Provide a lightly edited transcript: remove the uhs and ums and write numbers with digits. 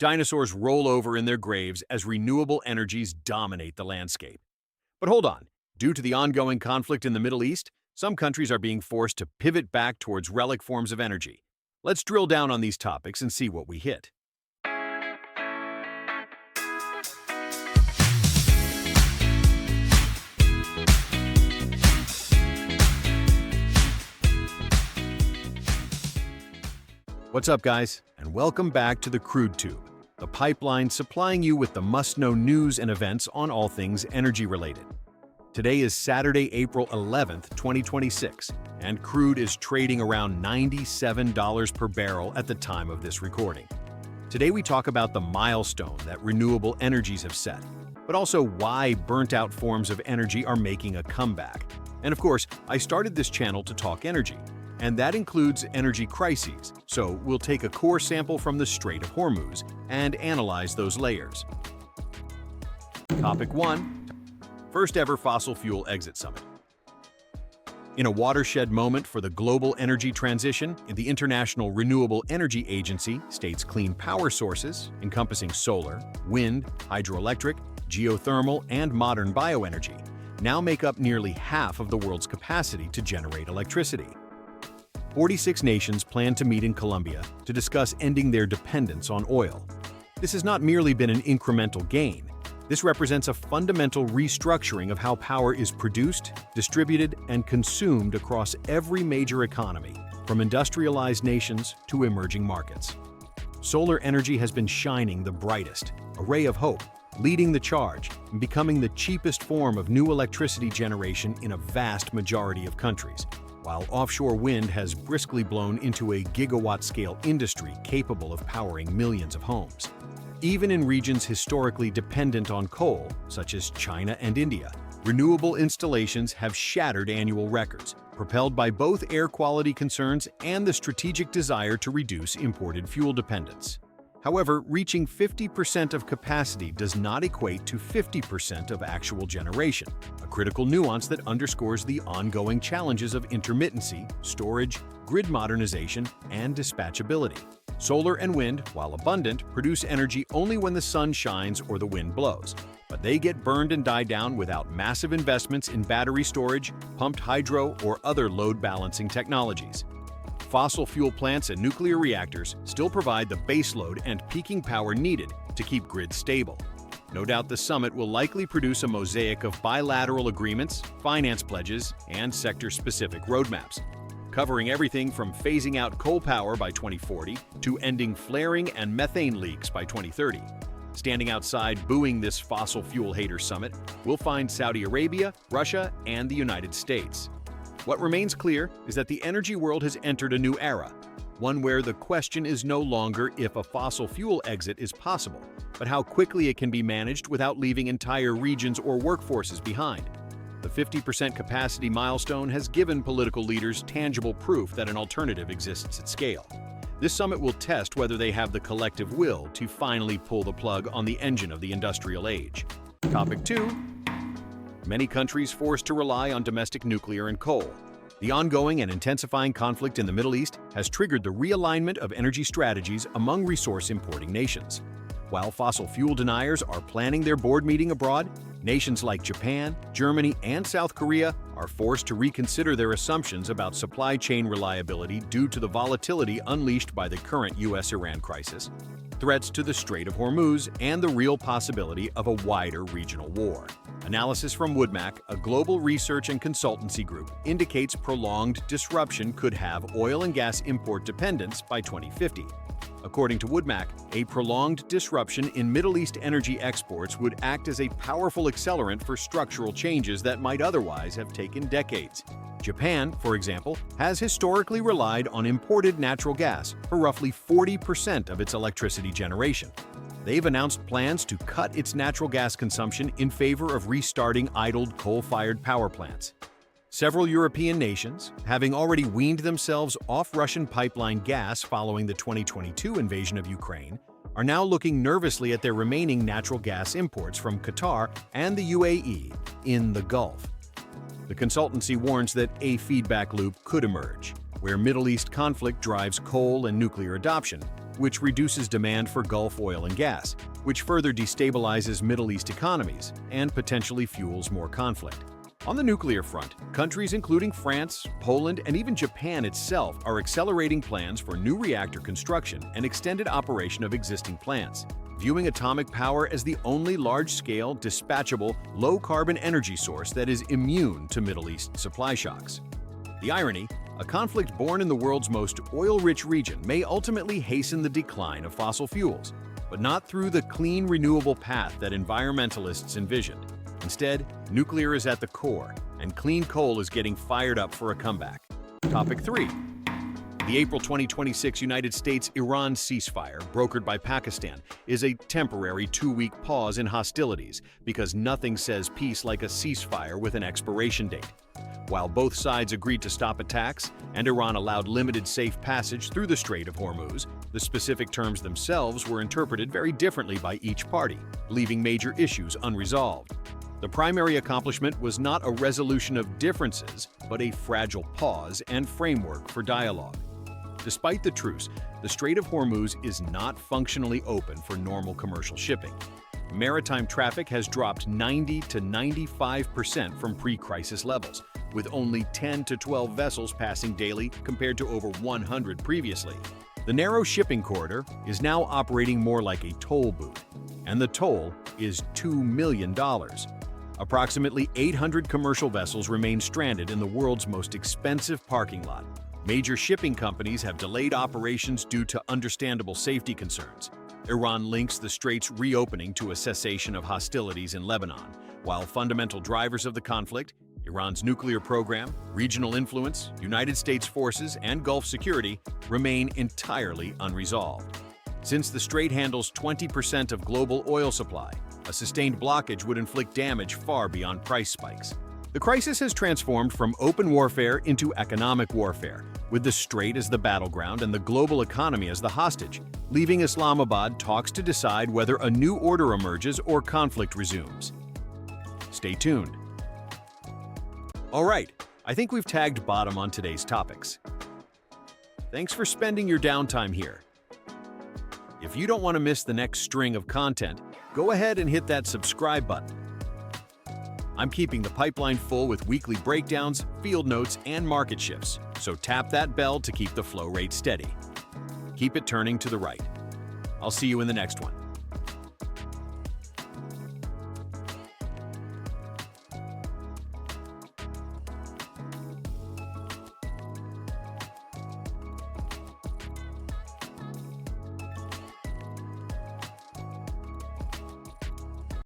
Dinosaurs roll over in their graves as renewable energies dominate the landscape. But hold on, due to the ongoing conflict in the Middle East, some countries are being forced to pivot back towards relic forms of energy. Let's drill down on these topics and see what we hit. What's up, guys, and welcome back to the Crude Tube, the pipeline supplying you with the must-know news and events on all things energy-related. Today is Saturday, April 11th, 2026, and crude is trading around $97 per barrel at the time of this recording. Today we talk about the milestone that renewable energies have set, but also why burnt-out forms of energy are making a comeback. And of course, I started this channel to talk energy, and that includes energy crises, so we'll take a core sample from the Strait of Hormuz and analyze those layers. Topic 1. First ever fossil fuel exit summit. In a watershed moment for the global energy transition, the International Renewable Energy Agency states clean power sources, encompassing solar, wind, hydroelectric, geothermal, and modern bioenergy, now make up nearly half of the world's capacity to generate electricity. 46 nations plan to meet in Colombia to discuss ending their dependence on oil. This has not merely been an incremental gain. This represents a fundamental restructuring of how power is produced, distributed, and consumed across every major economy, from industrialized nations to emerging markets. Solar energy has been shining the brightest, a ray of hope, leading the charge and becoming the cheapest form of new electricity generation in a vast majority of countries, while offshore wind has briskly blown into a gigawatt-scale industry capable of powering millions of homes. Even in regions historically dependent on coal, such as China and India, renewable installations have shattered annual records, propelled by both air quality concerns and the strategic desire to reduce imported fuel dependence. However, reaching 50% of capacity does not equate to 50% of actual generation, a critical nuance that underscores the ongoing challenges of intermittency, storage, grid modernization, and dispatchability. Solar and wind, while abundant, produce energy only when the sun shines or the wind blows, but they get burned and die down without massive investments in battery storage, pumped hydro, or other load-balancing technologies. Fossil fuel plants and nuclear reactors still provide the baseload and peaking power needed to keep grids stable. No doubt the summit will likely produce a mosaic of bilateral agreements, finance pledges, and sector-specific roadmaps, covering everything from phasing out coal power by 2040 to ending flaring and methane leaks by 2030. Standing outside booing this fossil fuel hater summit, we'll find Saudi Arabia, Russia, and the United States. What remains clear is that the energy world has entered a new era, one where the question is no longer if a fossil fuel exit is possible, but how quickly it can be managed without leaving entire regions or workforces behind. The 50% capacity milestone has given political leaders tangible proof that an alternative exists at scale. This summit will test whether they have the collective will to finally pull the plug on the engine of the industrial age. Topic 2. Many countries forced to rely on domestic nuclear and coal. The ongoing and intensifying conflict in the Middle East has triggered the realignment of energy strategies among resource-importing nations. While fossil fuel deniers are planning their board meeting abroad, nations like Japan, Germany, and South Korea are forced to reconsider their assumptions about supply chain reliability due to the volatility unleashed by the current U.S. Iran crisis, threats to the Strait of Hormuz, and the real possibility of a wider regional war. Analysis from WoodMac, a global research and consultancy group, indicates prolonged disruption could have oil and gas import dependence by 2050. According to WoodMac, a prolonged disruption in Middle East energy exports would act as a powerful accelerant for structural changes that might otherwise have taken decades. Japan, for example, has historically relied on imported natural gas for roughly 40% of its electricity generation. They've announced plans to cut its natural gas consumption in favor of restarting idled coal-fired power plants. Several European nations, having already weaned themselves off Russian pipeline gas following the 2022 invasion of Ukraine, are now looking nervously at their remaining natural gas imports from Qatar and the UAE in the Gulf. The consultancy warns that a feedback loop could emerge, where Middle East conflict drives coal and nuclear adoption, which reduces demand for Gulf oil and gas, which further destabilizes Middle East economies and potentially fuels more conflict. On the nuclear front, countries including France, Poland, and even Japan itself are accelerating plans for new reactor construction and extended operation of existing plants, viewing atomic power as the only large-scale, dispatchable, low-carbon energy source that is immune to Middle East supply shocks. The irony: a conflict born in the world's most oil-rich region may ultimately hasten the decline of fossil fuels, but not through the clean, renewable path that environmentalists envisioned. Instead, nuclear is at the core, and clean coal is getting fired up for a comeback. Topic 3. The April 2026 United States-Iran ceasefire, brokered by Pakistan, is a temporary 2-week pause in hostilities because nothing says peace like a ceasefire with an expiration date. While both sides agreed to stop attacks and Iran allowed limited safe passage through the Strait of Hormuz, the specific terms themselves were interpreted very differently by each party, leaving major issues unresolved. The primary accomplishment was not a resolution of differences, but a fragile pause and framework for dialogue. Despite the truce, the Strait of Hormuz is not functionally open for normal commercial shipping. Maritime traffic has dropped 90 to 95% from pre-crisis levels, with only 10 to 12 vessels passing daily compared to over 100 previously. The narrow shipping corridor is now operating more like a toll booth, and the toll is $2 million. Approximately 800 commercial vessels remain stranded in the world's most expensive parking lot. Major shipping companies have delayed operations due to understandable safety concerns. Iran links the strait's reopening to a cessation of hostilities in Lebanon, while fundamental drivers of the conflict, Iran's nuclear program, regional influence, United States forces, and Gulf security, remain entirely unresolved. Since the strait handles 20% of global oil supply, a sustained blockage would inflict damage far beyond price spikes. The crisis has transformed from open warfare into economic warfare, with the strait as the battleground and the global economy as the hostage, leaving Islamabad talks to decide whether a new order emerges or conflict resumes. Stay tuned. All right, I think we've tagged bottom on today's topics. Thanks for spending your downtime here. If you don't want to miss the next string of content, go ahead and hit that subscribe button. I'm keeping the pipeline full with weekly breakdowns, field notes, and market shifts, so tap that bell to keep the flow rate steady. Keep it turning to the right. I'll see you in the next one.